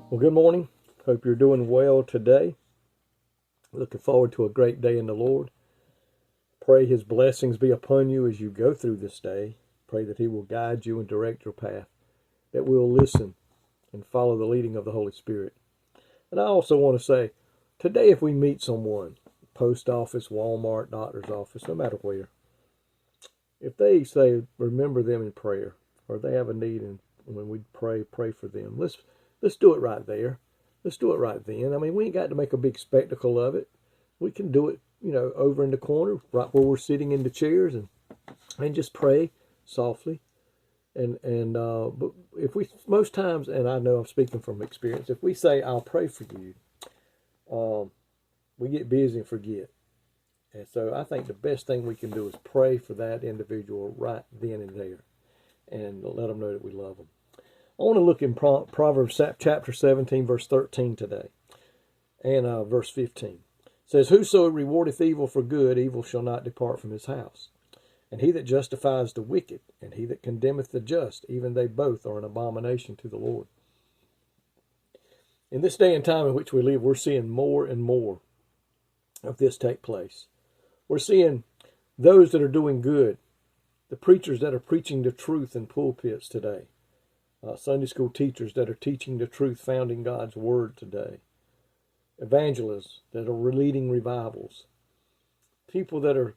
Well, good morning. Hope you're doing well today. Looking forward to a great day in the Lord. Pray His blessings be upon you as you go through this day. Pray that He will guide you and direct your path, that we'll listen and follow the leading of the Holy Spirit. And I also want to say, today if we meet someone, post office, Walmart, doctor's office, no matter where, if they say, remember them in prayer, or they have a need and when we pray for them, let's do it right there. Let's do it right then. I mean, we ain't got to make a big spectacle of it. We can do it, over in the corner, right where we're sitting in the chairs, and just pray softly. But if we, most times, and I know I'm speaking from experience, if we say, I'll pray for you, we get busy and forget. And so I think the best thing we can do is pray for that individual right then and there and let them know that we love them. I want to look in Proverbs chapter 17, verse 13 today, and verse 15. It says, whoso rewardeth evil for good, evil shall not depart from his house. And he that justifies the wicked, and he that condemneth the just, even they both are an abomination to the Lord. In this day and time in which we live, we're seeing more and more of this take place. We're seeing those that are doing good, the preachers that are preaching the truth in pulpits today. Sunday school teachers that are teaching the truth found in God's Word today. Evangelists that are leading revivals. People that are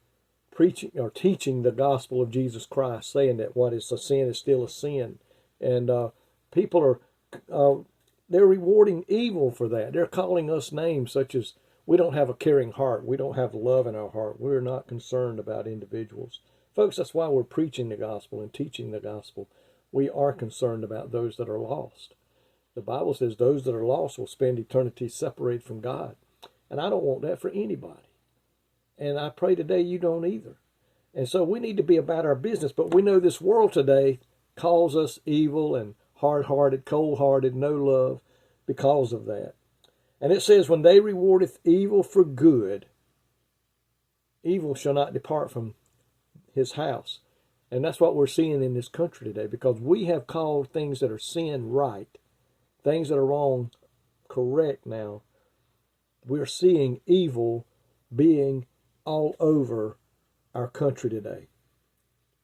preaching or teaching the gospel of Jesus Christ, saying that what is a sin is still a sin. And people are, they're rewarding evil for that. They're calling us names such as, we don't have a caring heart. We don't have love in our heart. We're not concerned about individuals. Folks, that's why we're preaching the gospel and teaching the gospel. We are concerned about those that are lost. The Bible says those that are lost will spend eternity separated from God. And I don't want that for anybody. And I pray today you don't either. And so we need to be about our business. But we know this world today calls us evil and hard-hearted, cold-hearted, no love because of that. And it says, when they rewardeth evil for good, evil shall not depart from his house. And that's what we're seeing in this country today, because we have called things that are sin right, things that are wrong correct now. We're seeing evil being all over our country today.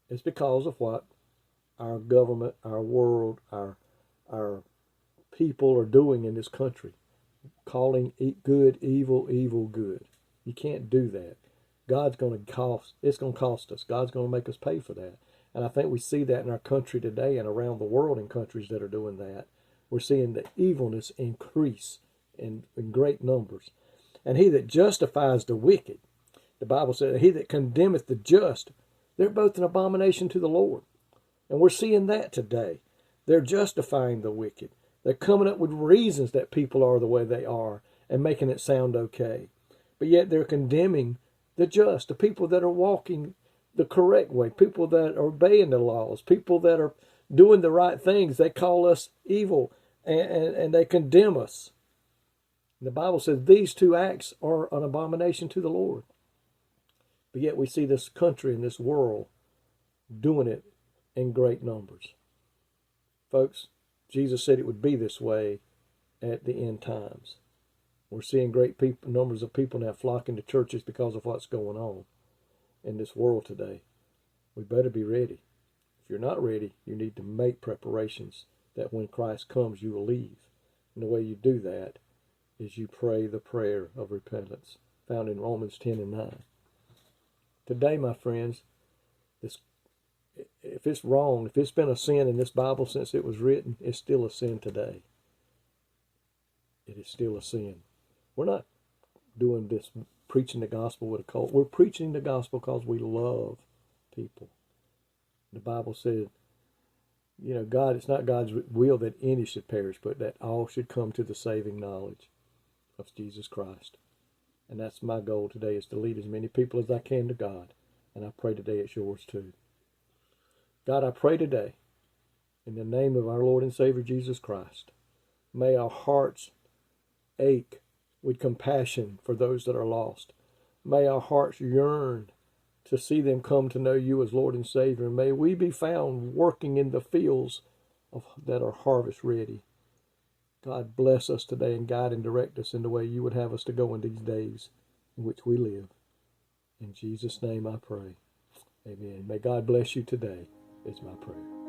It's because of what our government, our world, our people are doing in this country, calling good evil, evil good. You can't do that. It's going to cost us. God's going to make us pay for that. And I think we see that in our country today and around the world in countries that are doing that. We're seeing the evilness increase in great numbers. And he that justifies the wicked, the Bible says, he that condemneth the just, they're both an abomination to the Lord. And we're seeing that today. They're justifying the wicked. They're coming up with reasons that people are the way they are and making it sound okay. But yet they're condemning the just, the people that are walking the correct way, people that are obeying the laws, people that are doing the right things. They call us evil and they condemn us. The Bible says these two acts are an abomination to the Lord. But yet we see this country and this world doing it in great numbers. Folks, Jesus said it would be this way at the end times. We're seeing great numbers of people now flocking to churches because of what's going on in this world today. We better be ready. If you're not ready, you need to make preparations that when Christ comes, you will leave. And the way you do that is you pray the prayer of repentance found in Romans 10 and 9. Today, my friends, if it's wrong, if it's been a sin in this Bible since it was written, it's still a sin today. It is still a sin. We're not doing this, preaching the gospel with a cold. We're preaching the gospel because we love people. The Bible said, God, it's not God's will that any should perish, but that all should come to the saving knowledge of Jesus Christ. And that's my goal today, is to lead as many people as I can to God. And I pray today it's yours too. God, I pray today, in the name of our Lord and Savior Jesus Christ, may our hearts ache with compassion for those that are lost. May our hearts yearn to see them come to know you as Lord and Savior. May we be found working in the fields that are harvest ready. God, bless us today and guide and direct us in the way you would have us to go in these days in which we live. In Jesus' name I pray. Amen. May God bless you today, is my prayer.